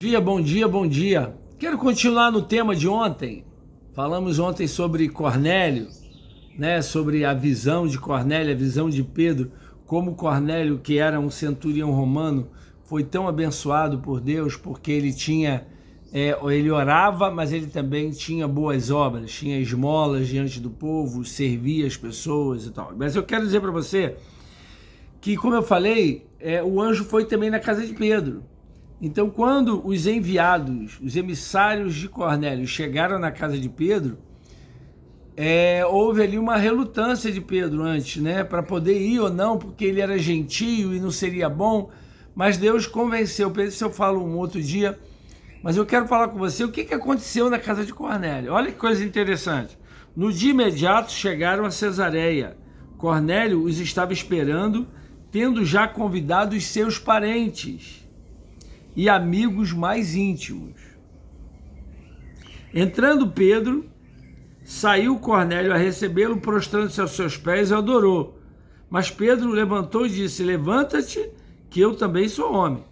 Dia, bom dia, bom dia. Quero continuar no tema de ontem. Falamos ontem sobre Cornélio, né? Sobre a visão de Cornélio, a visão de Pedro, como Cornélio, que era um centurião romano, foi tão abençoado por Deus, porque ele tinha, ele orava, mas ele também tinha boas obras, tinha esmolas diante do povo, servia as pessoas e tal. Mas eu quero dizer para você que, como eu falei, o anjo foi também na casa de Pedro. Então, quando os enviados, os emissários de Cornélio chegaram na casa de Pedro, houve ali uma relutância de Pedro antes, né, para poder ir ou não, porque ele era gentio e não seria bom, mas Deus convenceu Pedro. Isso eu falo um outro dia, mas eu quero falar com você o que aconteceu na casa de Cornélio. Olha que coisa interessante. No dia imediato chegaram a Cesareia. Cornélio os estava esperando, tendo já convidado os seus parentes e amigos mais íntimos. Entrando Pedro, saiu Cornélio a recebê-lo, prostrando-se aos seus pés e adorou. Mas Pedro levantou e disse: levanta-te, que eu também sou homem.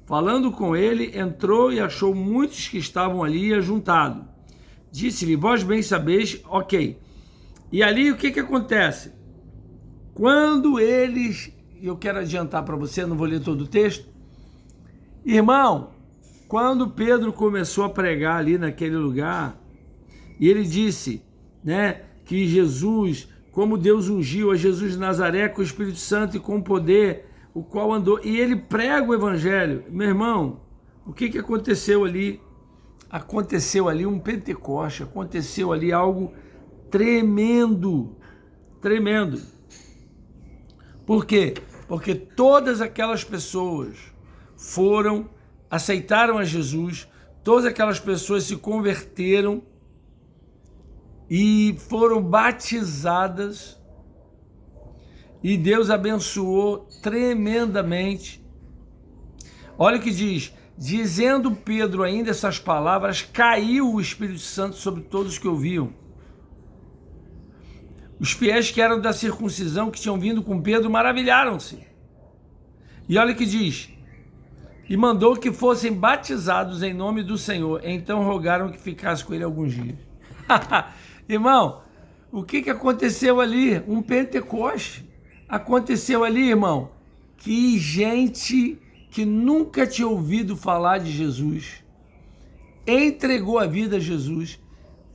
Falando com ele, entrou e achou muitos que estavam ali ajuntados. Disse-lhe: vós bem sabeis, ok. E ali o que acontece? Quando eles, eu quero adiantar para você, não vou ler todo o texto. Irmão, quando Pedro começou a pregar ali naquele lugar, e ele disse, né, que Jesus, como Deus ungiu a Jesus de Nazaré com o Espírito Santo e com poder, o qual andou, e ele prega o evangelho. Meu irmão, o que aconteceu ali? Aconteceu ali um Pentecoste, aconteceu ali algo tremendo, tremendo. Por quê? Porque todas aquelas pessoas aceitaram a Jesus, todas aquelas pessoas se converteram e foram batizadas, e Deus abençoou tremendamente. Olha o que diz: dizendo Pedro ainda essas palavras, caiu o Espírito Santo sobre todos os que ouviam. Os fiéis que eram da circuncisão, que tinham vindo com Pedro, maravilharam-se. E olha o que diz: e mandou que fossem batizados em nome do Senhor. Então rogaram que ficasse com ele alguns dias. Irmão, o que aconteceu ali? Um Pentecoste. Aconteceu ali, irmão, que gente que nunca tinha ouvido falar de Jesus entregou a vida a Jesus,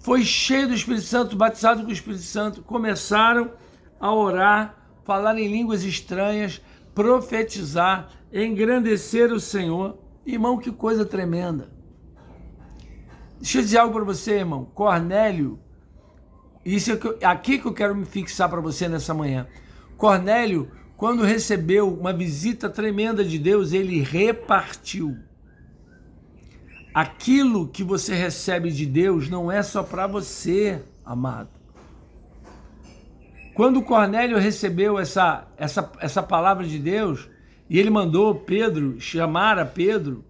foi cheio do Espírito Santo, batizado com o Espírito Santo, começaram a orar, falar em línguas estranhas, profetizar, engrandecer o Senhor. Irmão, que coisa tremenda. Deixa eu dizer algo para você, irmão. Cornélio, isso é aqui que eu quero me fixar para você nessa manhã. Cornélio, quando recebeu uma visita tremenda de Deus, ele repartiu. Aquilo que você recebe de Deus não é só para você, amado. Quando Cornélio recebeu essa palavra de Deus, e ele mandou Pedro chamar a Pedro,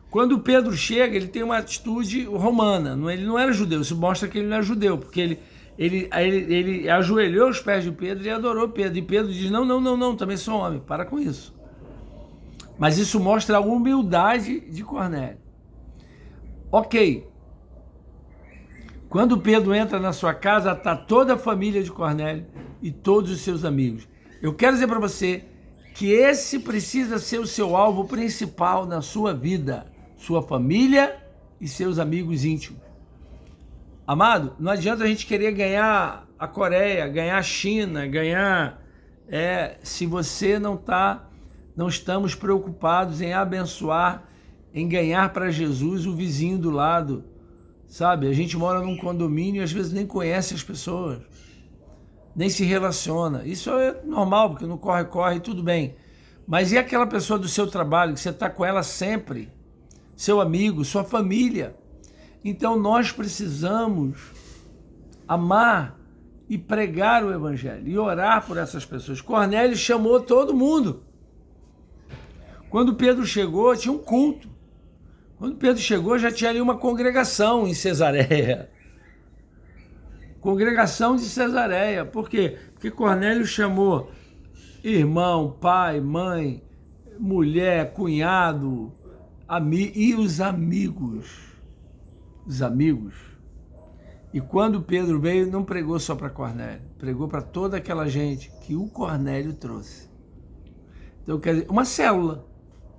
quando Pedro chega, ele tem uma atitude romana, ele não era judeu. Isso mostra que ele não é judeu, porque ele ajoelhou aos pés de Pedro e adorou Pedro. E Pedro diz: não, também sou homem, para com isso. Mas isso mostra a humildade de Cornélio. Ok. Quando Pedro entra na sua casa, está toda a família de Cornélio e todos os seus amigos. Eu quero dizer para você que esse precisa ser o seu alvo principal na sua vida, sua família e seus amigos íntimos. Amado, não adianta a gente querer ganhar a Coreia, ganhar a China, ganhar... se você não estamos preocupados em abençoar, em ganhar para Jesus o vizinho do lado, sabe? A gente mora num condomínio e às vezes nem conhece as pessoas, nem se relaciona. Isso é normal, porque no corre-corre, tudo bem. Mas e aquela pessoa do seu trabalho, que você está com ela sempre? Seu amigo, sua família. Então nós precisamos amar e pregar o evangelho e orar por essas pessoas. Cornélio chamou todo mundo. Quando Pedro chegou, tinha um culto. Quando Pedro chegou, já tinha ali uma congregação em Cesareia. Congregação de Cesareia. Por quê? Porque Cornélio chamou irmão, pai, mãe, mulher, cunhado, E os amigos. Os amigos. E quando Pedro veio, não pregou só para Cornélio, pregou para toda aquela gente que o Cornélio trouxe. Então, quer dizer, uma célula.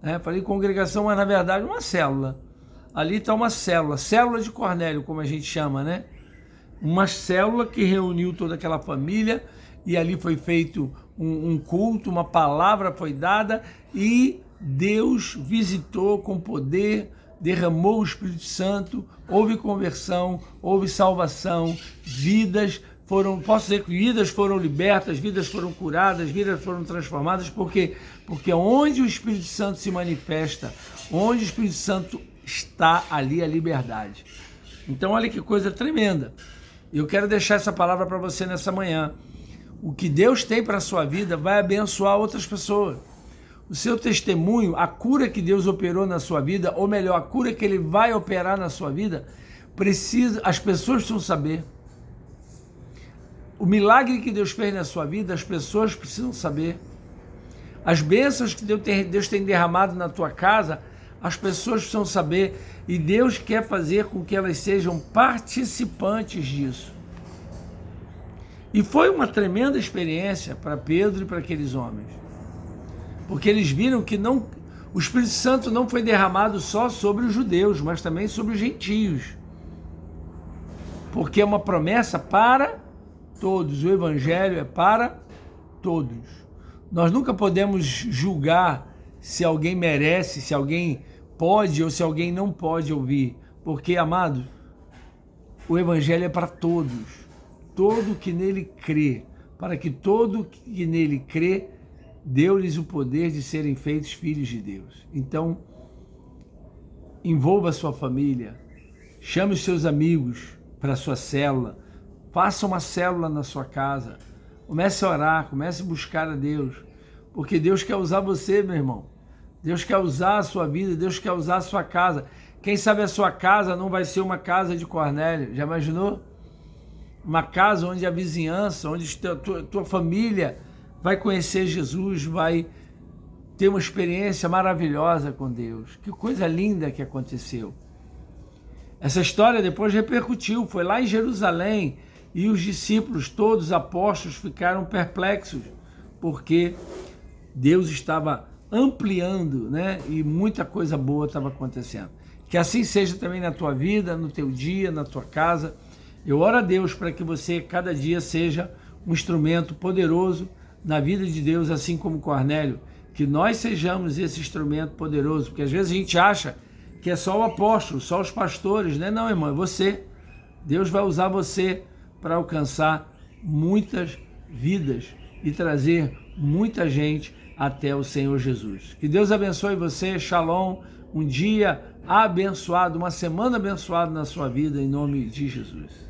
Né? Falei congregação, mas na verdade uma célula. Ali está uma célula, célula de Cornélio, como a gente chama, né? Uma célula que reuniu toda aquela família e ali foi feito um culto, uma palavra foi dada e Deus visitou com poder, derramou o Espírito Santo, houve conversão, houve salvação, vidas foram, posso dizer que vidas foram libertas, vidas foram curadas, vidas foram transformadas, porque onde o Espírito Santo se manifesta, onde o Espírito Santo está, ali a liberdade. Então olha que coisa tremenda. Eu quero deixar essa palavra para você nessa manhã. O que Deus tem para a sua vida vai abençoar outras pessoas. O seu testemunho, a cura que Deus operou na sua vida, ou melhor, a cura que Ele vai operar na sua vida, as pessoas precisam saber. O milagre que Deus fez na sua vida, as pessoas precisam saber. As bênçãos que Deus tem derramado na tua casa, as pessoas precisam saber. E Deus quer fazer com que elas sejam participantes disso. E foi uma tremenda experiência para Pedro e para aqueles homens. Porque eles viram que o Espírito Santo não foi derramado só sobre os judeus, mas também sobre os gentios. Porque é uma promessa para todos. O Evangelho é para todos. Nós nunca podemos julgar se alguém merece, se alguém pode ou se alguém não pode ouvir. Porque, amado, o Evangelho é para todos. Todo que nele crê. Para que todo que nele crê, deu-lhes o poder de serem feitos filhos de Deus. Então, envolva a sua família, chame os seus amigos para a sua célula, faça uma célula na sua casa, comece a orar, comece a buscar a Deus, porque Deus quer usar você, meu irmão. Deus quer usar a sua vida, Deus quer usar a sua casa. Quem sabe a sua casa não vai ser uma casa de Cornélio, já imaginou? Uma casa onde a vizinhança, onde tua família vai conhecer Jesus, vai ter uma experiência maravilhosa com Deus. Que coisa linda que aconteceu. Essa história depois repercutiu, foi lá em Jerusalém e os discípulos, todos os apóstolos, ficaram perplexos, porque Deus estava ampliando, né? E muita coisa boa estava acontecendo. Que assim seja também na tua vida, no teu dia, na tua casa. Eu oro a Deus para que você cada dia seja um instrumento poderoso na vida de Deus, assim como Cornélio, que nós sejamos esse instrumento poderoso, porque às vezes a gente acha que é só o apóstolo, só os pastores, né? Não, irmão, é você. Deus vai usar você para alcançar muitas vidas e trazer muita gente até o Senhor Jesus. Que Deus abençoe você, shalom, um dia abençoado, uma semana abençoada na sua vida, em nome de Jesus.